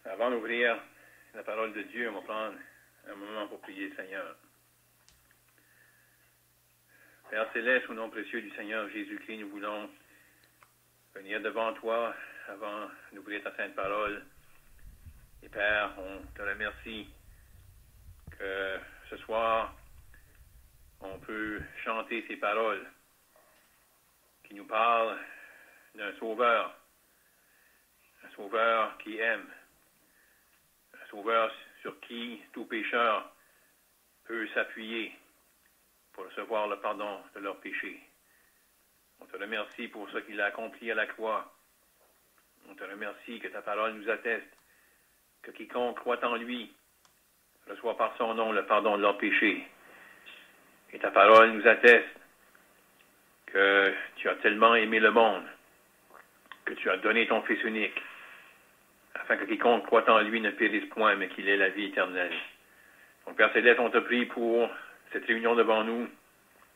Avant d'ouvrir la parole de Dieu, on va prendre un moment pour prier le Seigneur. Père Céleste, au nom précieux du Seigneur Jésus-Christ, nous voulons venir devant toi avant d'ouvrir ta sainte parole. Et Père, on te remercie que ce soir, on peut chanter ces paroles qui nous parlent d'un sauveur, un sauveur qui aime, un sauveur sur qui tout pécheur peut s'appuyer pour recevoir le pardon de leurs péchés. On te remercie pour ce qu'il a accompli à la croix. On te remercie que ta parole nous atteste que quiconque croit en lui reçoit par son nom le pardon de leurs péchés. Et ta parole nous atteste que tu as tellement aimé le monde que tu as donné ton Fils unique, afin que quiconque croit en lui ne périsse point, mais qu'il ait la vie éternelle. Donc, Père Céleste, on te prie pour cette réunion devant nous,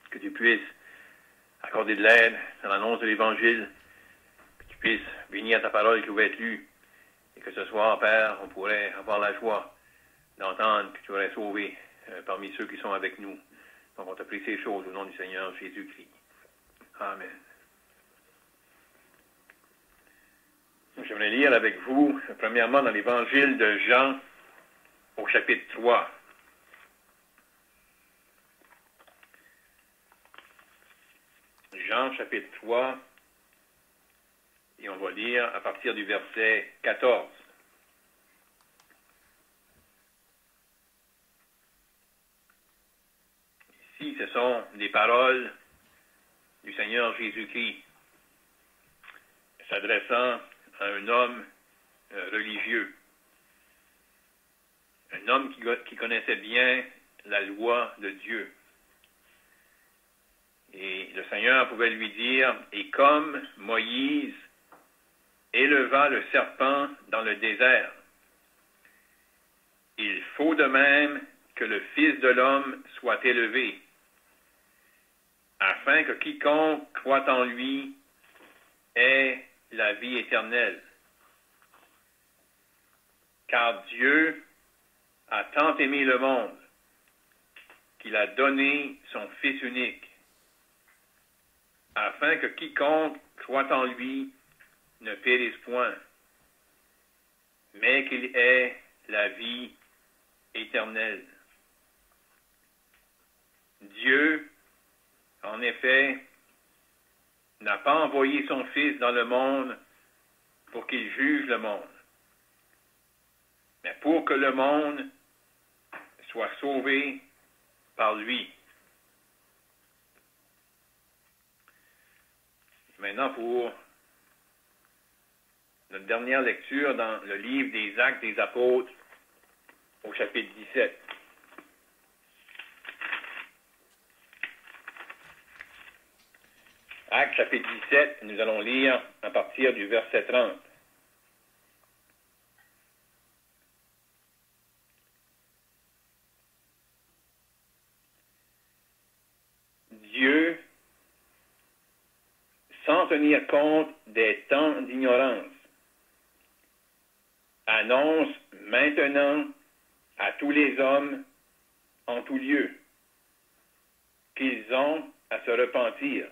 que tu puisses accorder de l'aide dans l'annonce de l'Évangile, que tu puisses bénir ta parole qui va être lue, et que ce soir, Père, on pourrait avoir la joie d'entendre que tu aurais sauvé parmi ceux qui sont avec nous. Donc, on te prie ces choses au nom du Seigneur Jésus-Christ. Amen. J'aimerais lire avec vous, premièrement, dans l'Évangile de Jean, au chapitre 3. Jean, chapitre 3, et on va lire à partir du verset 14. Ici, ce sont des paroles du Seigneur Jésus-Christ s'adressant à un homme religieux, un homme qui connaissait bien la loi de Dieu. Et le Seigneur pouvait lui dire, « Et comme Moïse éleva le serpent dans le désert, il faut de même que le Fils de l'homme soit élevé, afin que quiconque croit en lui ait la vie éternelle. Car Dieu a tant aimé le monde qu'il a donné son Fils unique, afin que quiconque croit en lui ne périsse point, mais qu'il ait la vie éternelle. » Dieu, en effet, n'a pas envoyé son Fils dans le monde pour qu'il juge le monde, mais pour que le monde soit sauvé par lui. Maintenant, pour notre dernière lecture dans le livre des Actes des Apôtres, au chapitre 17. Actes chapitre 17, nous allons lire à partir du verset 30. Dieu, sans tenir compte des temps d'ignorance, annonce maintenant à tous les hommes en tout lieu qu'ils ont à se repentir,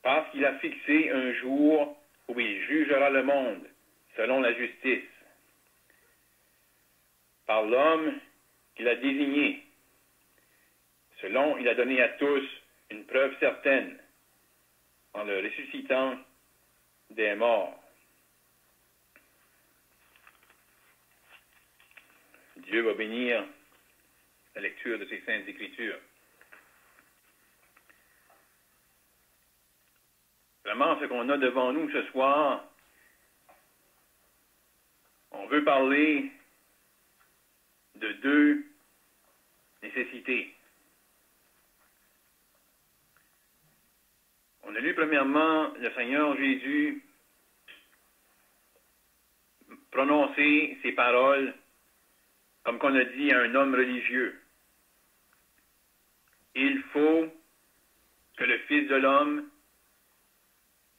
parce qu'il a fixé un jour où il jugera le monde selon la justice, par l'homme qu'il a désigné, selon il a donné à tous une preuve certaine, en le ressuscitant des morts. Dieu va bénir la lecture de ces saintes Écritures. Vraiment, ce qu'on a devant nous ce soir, on veut parler de deux nécessités. On a lu premièrement le Seigneur Jésus prononcer ces paroles comme qu'on a dit à un homme religieux. Il faut que le Fils de l'homme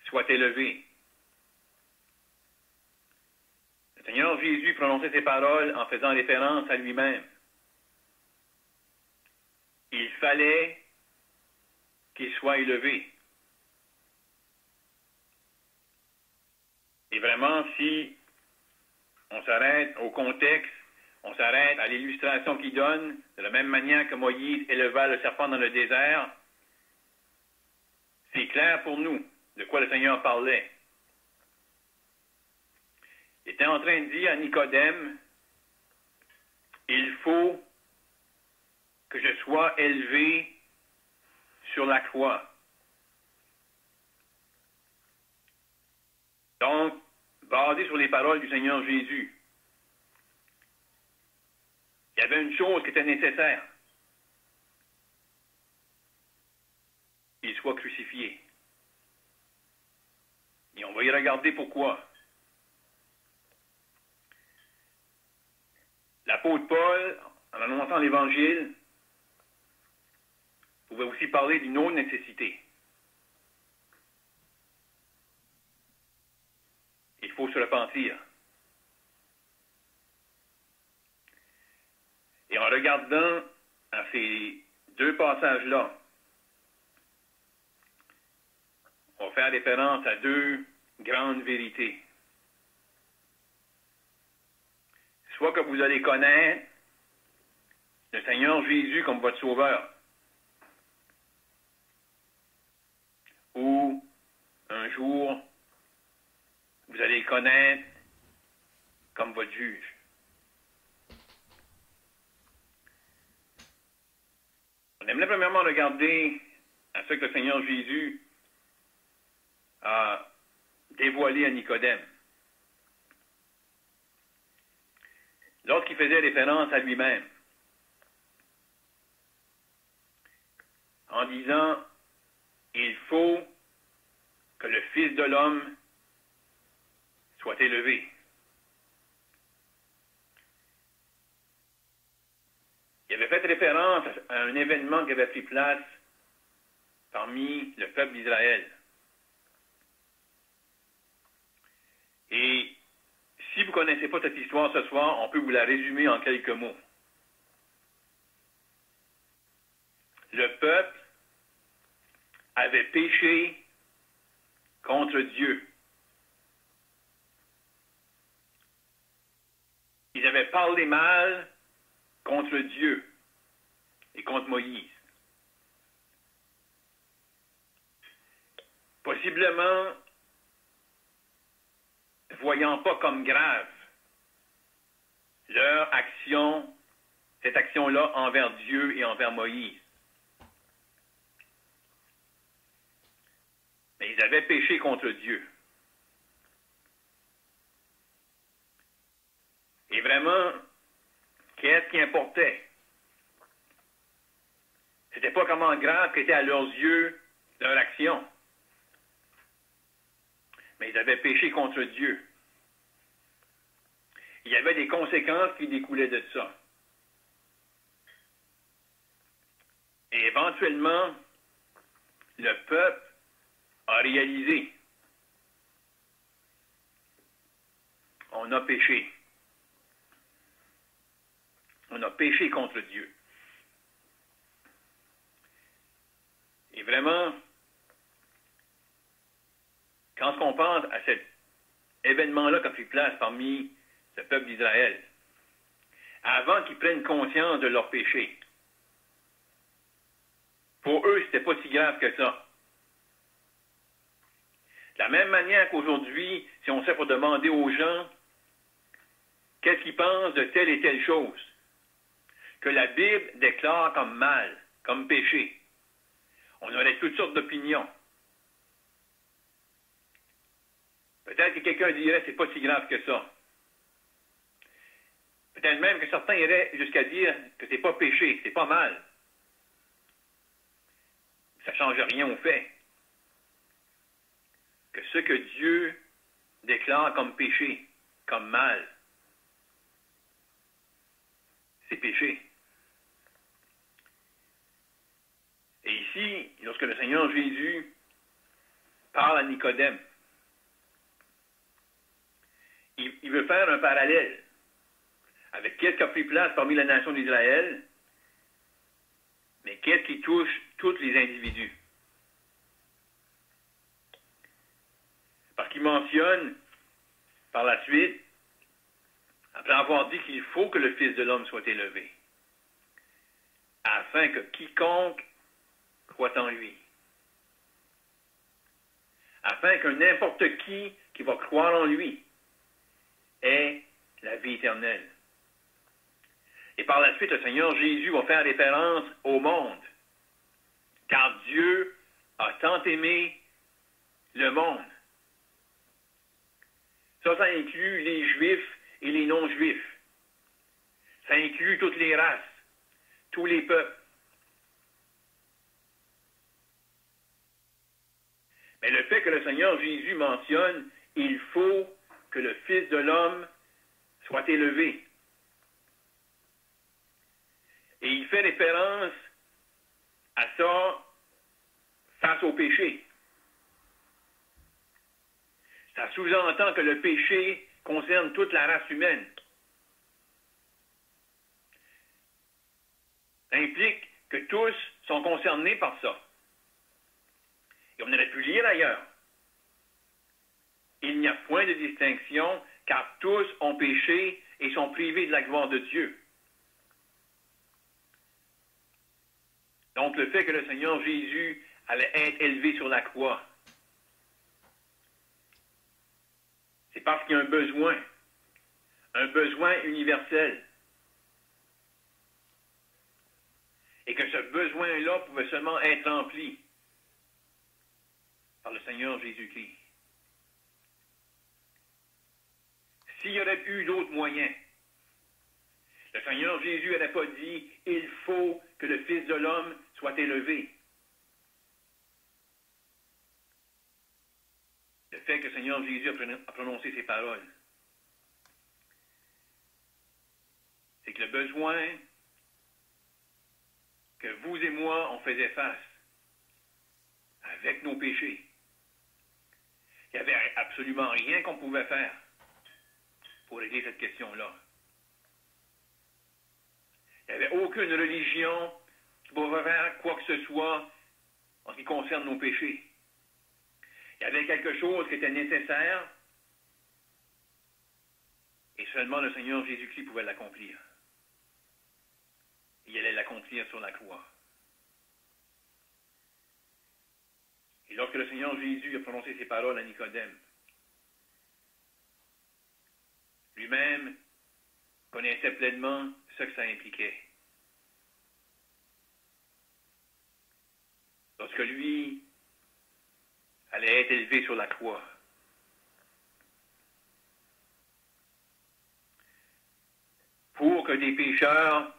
soit élevé. Le Seigneur Jésus prononçait ces paroles en faisant référence à lui-même. Il fallait qu'il soit élevé. Et vraiment, si on s'arrête au contexte, on s'arrête à l'illustration qu'il donne, de la même manière que Moïse éleva le serpent dans le désert, c'est clair pour nous de quoi le Seigneur parlait. Il était en train de dire à Nicodème, il faut que je sois élevé sur la croix. Donc, basé sur les paroles du Seigneur Jésus, il y avait une chose qui était nécessaire. Il soit crucifié. Et on va y regarder pourquoi. L'apôtre Paul, en annonçant l'Évangile, pouvait aussi parler d'une autre nécessité. Il faut se repentir. Et en regardant à ces deux passages-là, on va faire référence à deux grandes vérités. Soit que vous allez connaître le Seigneur Jésus comme votre sauveur, ou un jour, vous allez le connaître comme votre juge. On aimerait premièrement regarder à ce que le Seigneur Jésus a dévoilé à Nicodème. Lorsqu'il faisait référence à lui-même, en disant « Il faut que le Fils de l'homme soit élevé ». Il avait fait référence à un événement qui avait pris place parmi le peuple d'Israël. Et si vous ne connaissez pas cette histoire ce soir, on peut vous la résumer en quelques mots. Le peuple avait péché contre Dieu. Ils avaient parlé mal contre Dieu et contre Moïse. Possiblement, voyant pas comme grave leur action, cette action-là envers Dieu et envers Moïse. Mais ils avaient péché contre Dieu. Et vraiment, qu'est-ce qui importait? C'était pas comment grave qu'était à leurs yeux leur action. Mais ils avaient péché contre Dieu. Il y avait des conséquences qui découlaient de ça. Et éventuellement, le peuple a réalisé. On a péché. On a péché contre Dieu. Et vraiment, quand on pense à cet événement-là qui a pris place parmi le peuple d'Israël, avant qu'ils prennent conscience de leur péché, pour eux, c'était pas si grave que ça. De la même manière qu'aujourd'hui, si on sait pour demander aux gens qu'est-ce qu'ils pensent de telle et telle chose, que la Bible déclare comme mal, comme péché, on aurait toutes sortes d'opinions. Peut-être que quelqu'un dirait c'est pas si grave que ça. Peut-être même que certains iraient jusqu'à dire que c'est pas péché, c'est pas mal. Ça ne change rien au fait que ce que Dieu déclare comme péché, comme mal, c'est péché. Et ici, lorsque le Seigneur Jésus parle à Nicodème, il veut faire un parallèle avec qu'est-ce qui a pris place parmi la nation d'Israël, mais qu'est-ce qui touche tous les individus. Parce qu'il mentionne par la suite, après avoir dit qu'il faut que le Fils de l'homme soit élevé, afin que quiconque croit en lui, afin que n'importe qui va croire en lui ait la vie éternelle. Et par la suite, le Seigneur Jésus va faire référence au monde, car Dieu a tant aimé le monde. Ça inclut les Juifs et les non-Juifs. Ça inclut toutes les races, tous les peuples. Mais le fait que le Seigneur Jésus mentionne « il faut que le Fils de l'homme soit élevé ». Et il fait référence à ça face au péché. Ça sous-entend que le péché concerne toute la race humaine. Ça implique que tous sont concernés par ça. Et on aurait pu lire ailleurs. Il n'y a point de distinction, car tous ont péché et sont privés de la gloire de Dieu. Donc, le fait que le Seigneur Jésus allait être élevé sur la croix, c'est parce qu'il y a un besoin universel. Et que ce besoin-là pouvait seulement être rempli par le Seigneur Jésus-Christ. S'il y aurait eu d'autres moyens, le Seigneur Jésus n'aurait pas dit « il faut que le Fils de l'homme soit élevé ». Le fait que le Seigneur Jésus a prononcé ces paroles, c'est que le besoin que vous et moi, on faisait face avec nos péchés, il n'y avait absolument rien qu'on pouvait faire pour régler cette question-là. Il n'y avait aucune religion qui pouvait faire quoi que ce soit en ce qui concerne nos péchés. Il y avait quelque chose qui était nécessaire et seulement le Seigneur Jésus-Christ pouvait l'accomplir. Il allait l'accomplir sur la croix. Et lorsque le Seigneur Jésus a prononcé ces paroles à Nicodème, lui-même connaissait pleinement ce que ça impliquait. Lorsque lui allait être élevé sur la croix, pour que des pécheurs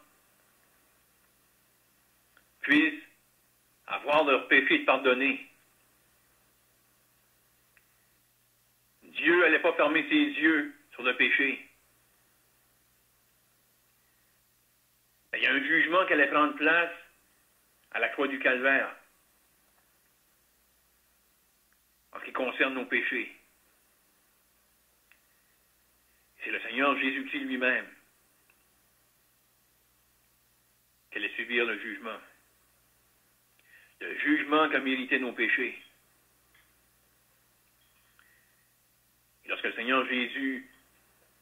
puissent avoir leurs péchés pardonnés. Dieu n'allait pas fermer ses yeux sur le péché. Il y a un jugement qui allait prendre place à la croix du Calvaire en ce qui concerne nos péchés. C'est le Seigneur Jésus-Christ lui-même qui allait subir le jugement. Le jugement qu'a mérité nos péchés. Et lorsque le Seigneur Jésus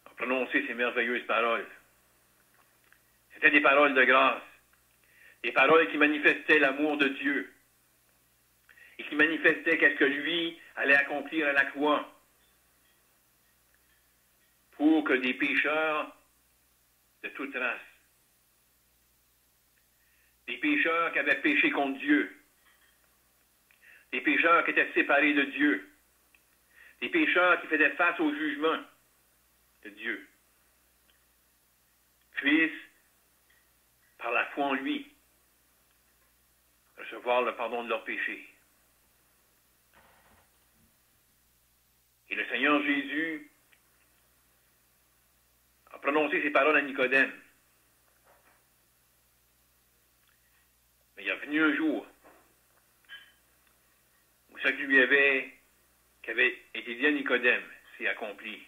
a prononcé ces merveilleuses paroles, c'était des paroles de grâce, des paroles qui manifestaient l'amour de Dieu et qui manifestaient qu'est-ce que lui allait accomplir à la croix pour que des pécheurs de toute race, des pécheurs qui avaient péché contre Dieu, des pécheurs qui étaient séparés de Dieu, des pécheurs qui faisaient face au jugement de Dieu, puissent, par la foi en lui, recevoir le pardon de leurs péchés. Et le Seigneur Jésus a prononcé ces paroles à Nicodème. Mais il est venu un jour où ce qui avait été dit à Nicodème s'est accompli.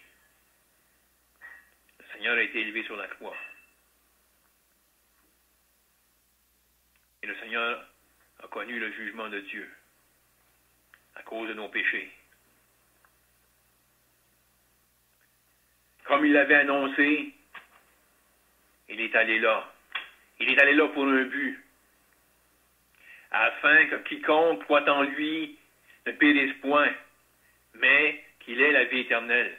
Seigneur a été élevé sur la croix. Et le Seigneur a connu le jugement de Dieu à cause de nos péchés. Comme il l'avait annoncé, il est allé là. Il est allé là pour un but, afin que quiconque croit en lui ne périsse point, mais qu'il ait la vie éternelle.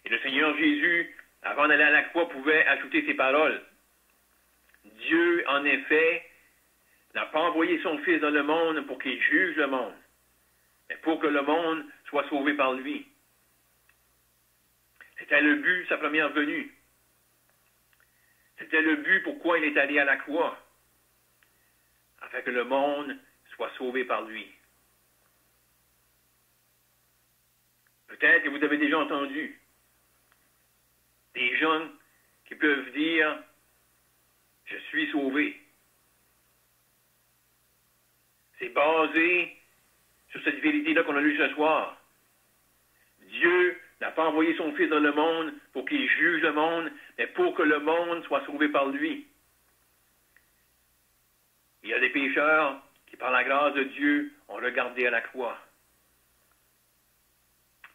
Et le Seigneur Jésus, avant d'aller à la croix, pouvait ajouter ces paroles. Dieu, en effet, n'a pas envoyé son Fils dans le monde pour qu'il juge le monde, mais pour que le monde soit sauvé par lui. C'était le but de sa première venue. C'était le but pourquoi il est allé à la croix, afin que le monde soit sauvé par lui. Peut-être que vous avez déjà entendu des gens qui peuvent dire « Je suis sauvé ». C'est basé sur cette vérité-là qu'on a lue ce soir. Dieu n'a pas envoyé son Fils dans le monde pour qu'il juge le monde, mais pour que le monde soit sauvé par lui. Il y a des pécheurs qui, par la grâce de Dieu, ont regardé à la croix.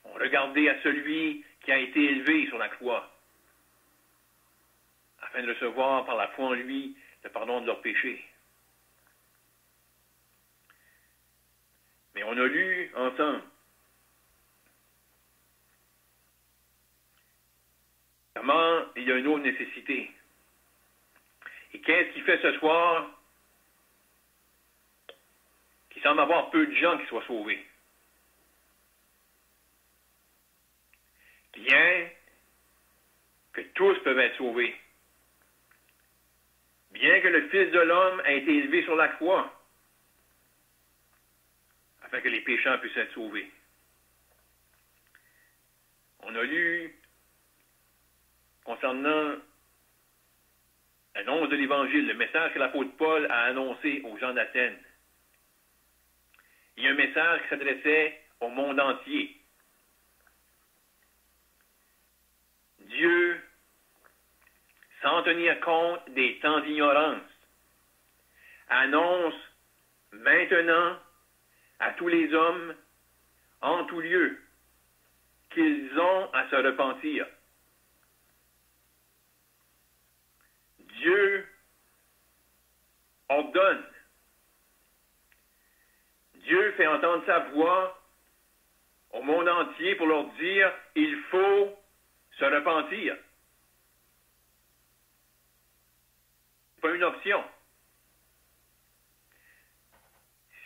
Ont regardé à celui qui a été élevé sur la croix, afin de recevoir par la foi en lui le pardon de leurs péchés. Mais on a lu ensemble comment il y a une autre nécessité. Et qu'est-ce qui fait ce soir qu'il semble avoir peu de gens qui soient sauvés? Bien que tous peuvent être sauvés. Bien que le Fils de l'homme ait été élevé sur la croix, afin que les pécheurs puissent être sauvés. On a lu concernant l'annonce de l'Évangile, le message que l'apôtre Paul a annoncé aux gens d'Athènes. Il y a un message qui s'adressait au monde entier. Dieu, sans tenir compte des temps d'ignorance, annonce maintenant à tous les hommes, en tout lieu, qu'ils ont à se repentir. Dieu ordonne. Dieu fait entendre sa voix au monde entier pour leur dire « Il faut se repentir ». Ce n'est pas une option.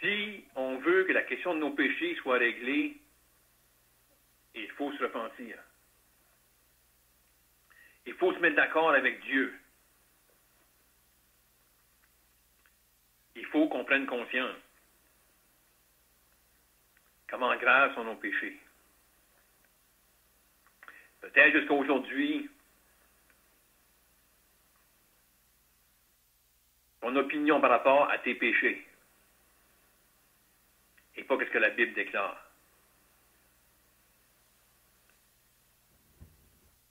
Si on veut que la question de nos péchés soit réglée, il faut se repentir. Il faut se mettre d'accord avec Dieu. Il faut qu'on prenne conscience comment graves sont nos péchés. Peut-être jusqu'à aujourd'hui, ton opinion par rapport à tes péchés et pas ce que la Bible déclare.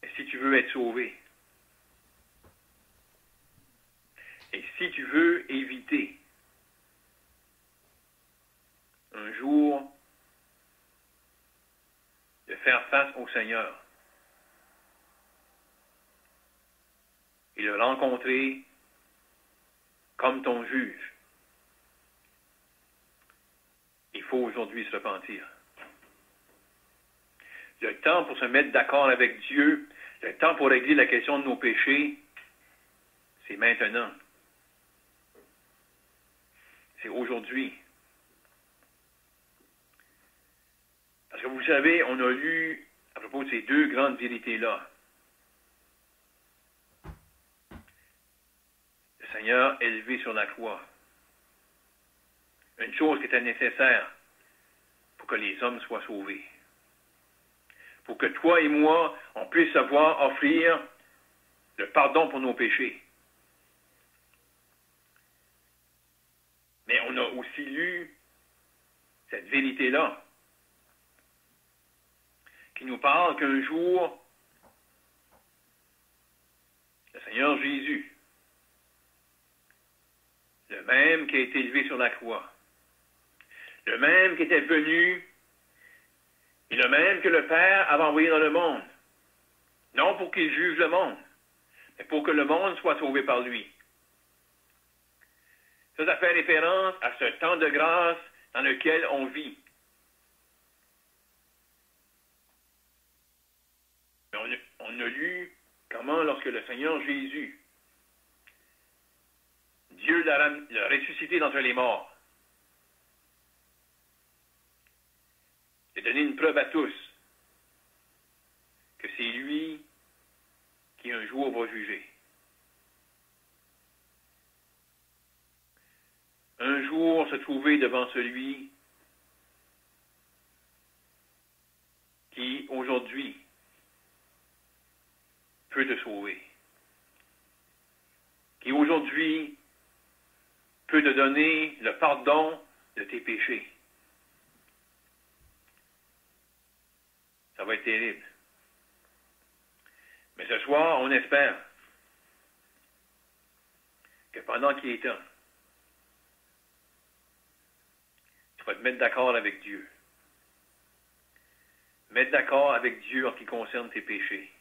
Mais si tu veux être sauvé, et si tu veux éviter un jour de faire face au Seigneur et le rencontrer comme ton juge, il faut aujourd'hui se repentir. Le temps pour se mettre d'accord avec Dieu, le temps pour régler la question de nos péchés, c'est maintenant. C'est aujourd'hui. Parce que vous savez, on a lu à propos de ces deux grandes vérités-là. Le Seigneur élevé sur la croix. Une chose qui était nécessaire pour que les hommes soient sauvés. Pour que toi et moi, on puisse savoir offrir le pardon pour nos péchés. Mais on a aussi lu cette vérité-là, qui nous parle qu'un jour, Seigneur Jésus, le même qui a été élevé sur la croix, le même qui était venu, et le même que le Père avait envoyé dans le monde, non pour qu'il juge le monde, mais pour que le monde soit sauvé par lui. Ça fait référence à ce temps de grâce dans lequel on vit. On a lu comment, lorsque le Seigneur Jésus, Dieu l'a ressuscité d'entre les morts, il a donné une preuve à tous que c'est lui qui un jour va juger. Un jour se trouver devant celui qui, aujourd'hui, peut te sauver, qui, aujourd'hui, peut te donner le pardon de tes péchés. Ça va être terrible. Mais ce soir, on espère que pendant qu'il est temps, tu vas te mettre d'accord avec Dieu. Mettre d'accord avec Dieu en ce qui concerne tes péchés.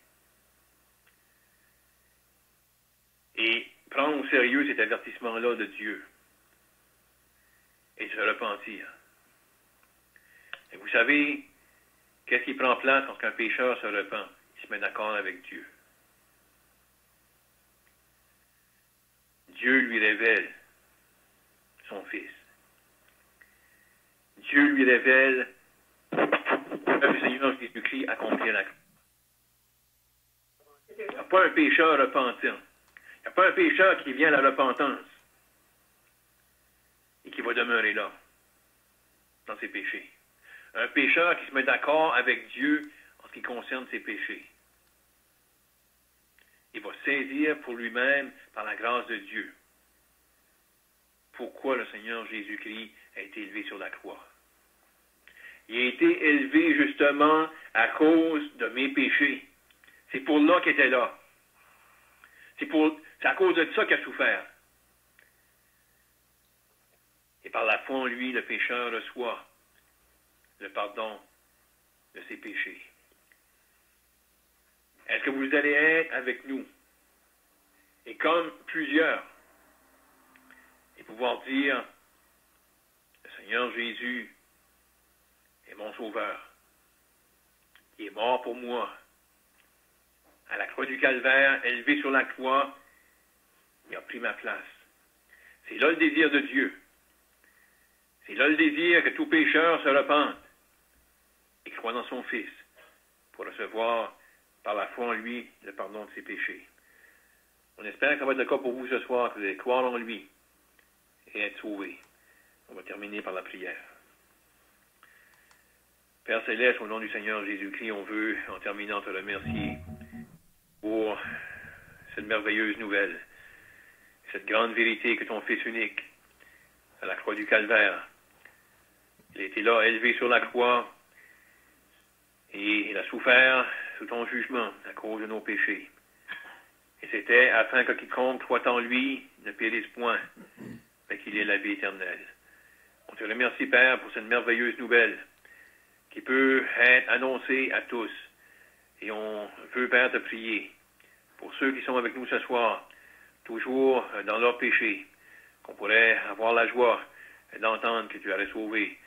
Et prendre au sérieux cet avertissement-là de Dieu. Et se repentir. Et vous savez, qu'est-ce qui prend place lorsqu'un pécheur se repent? Il se met d'accord avec Dieu. Dieu lui révèle son Fils. Dieu lui révèle le Seigneur Jésus-Christ accomplir la croix. Il n'y a pas un pécheur repentant. Il n'y a pas un pécheur qui vient à la repentance et qui va demeurer là, dans ses péchés. Un pécheur qui se met d'accord avec Dieu en ce qui concerne ses péchés. Il va saisir pour lui-même, par la grâce de Dieu, pourquoi le Seigneur Jésus-Christ a été élevé sur la croix. Il a été élevé justement à cause de mes péchés. C'est pour là qu'il était là. C'est à cause de ça qu'il a souffert. Et par la foi en lui, le pécheur reçoit le pardon de ses péchés. Est-ce que vous allez être avec nous? Et comme plusieurs, et pouvoir dire, le Seigneur Jésus est mon sauveur. Il est mort pour moi. À la croix du Calvaire, élevé sur la croix, il a pris ma place. C'est là le désir de Dieu. C'est là le désir que tout pécheur se repente et croit dans son Fils pour recevoir par la foi en lui le pardon de ses péchés. On espère que ça va être le cas pour vous ce soir, que vous allez croire en lui et être sauvés. On va terminer par la prière. Père Céleste, au nom du Seigneur Jésus-Christ, on veut, en terminant, te remercier pour cette merveilleuse nouvelle, cette grande vérité que ton Fils unique, à la croix du Calvaire, il a été là, élevé sur la croix, et il a souffert sous ton jugement à cause de nos péchés. Et c'était afin que quiconque croit en lui ne périsse point, mais qu'il ait la vie éternelle. On te remercie, Père, pour cette merveilleuse nouvelle qui peut être annoncée à tous. Et on veut, Père, te prier pour ceux qui sont avec nous ce soir, toujours dans leur péché, qu'on pourrait avoir la joie d'entendre que tu aurais sauvé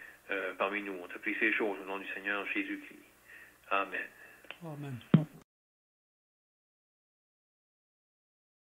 parmi nous. On te prie ces choses au nom du Seigneur Jésus-Christ. Amen. Amen.